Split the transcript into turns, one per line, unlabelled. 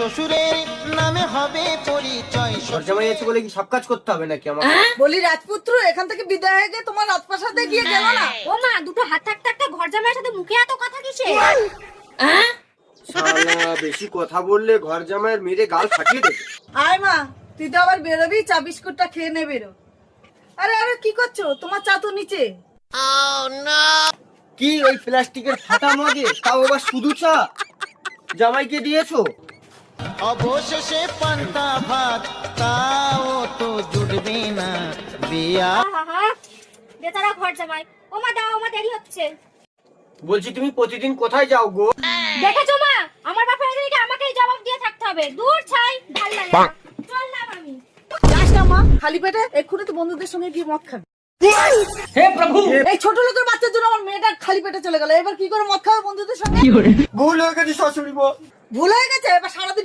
শ্বশুরের নামে হবে পরিচয়।
ঘর জামাই আছে বলে কি সব কাজ করতে হবে নাকি আমার?
বলি রাজপুত্র এখান থেকে বিদায় হয়ে গিয়ে তোমার রাজপ্রাসাদে গিয়ে গেল না?
ও মা, দুটো হাত থাকতে একটা ঘর জামাইয়ের সাথে মুখে এত কথা কিসে?
শালা বেশি কথা বললে ঘর জামাইয়ের মেরে গাল ফাটিয়ে দেবে।
আয় মা, তুই তো আবার বেরোবি, চা বিস্কুটটা খেয়ে নে বেরো। আরে আরে কি করছো? তোমার চা তো নিচে।
কি ওই প্লাস্টিকের ফাটা মগে, তাও আবার শুধু চা জামাইকে দিয়েছো?
অবশেষে পান্তা ভাত তাও তো জুটবে না বিয়া।
আহা, বেচারা ঘর জামাই। ও মা দাও, আমার দেরি হচ্ছে।
বলছি তুমি প্রতিদিন কোথায় যাও গো?
দেখেছো মা, আমার বাপের এদিকে আমাকেই জবাব দিয়ে থাকতে হবে। দূর ছাই, ভাল লাগে না। চললাম আমি।
যাস না মা, খালি পেটে এক্ষুনি তো বন্ধুদের সঙ্গে গিয়ে মদ খাবি।
হে প্রভু,
এই ছোট লোকের বাচ্চার জন্য আমার মেয়েটা খালি পেটে চলে গেল। এবার কি করে মদ খাবে বন্ধুদের সঙ্গে?
ভুল হয়ে গেছে শাশুড়ি বউ।
ভুল হয়ে গেছে, এবার সারাদিন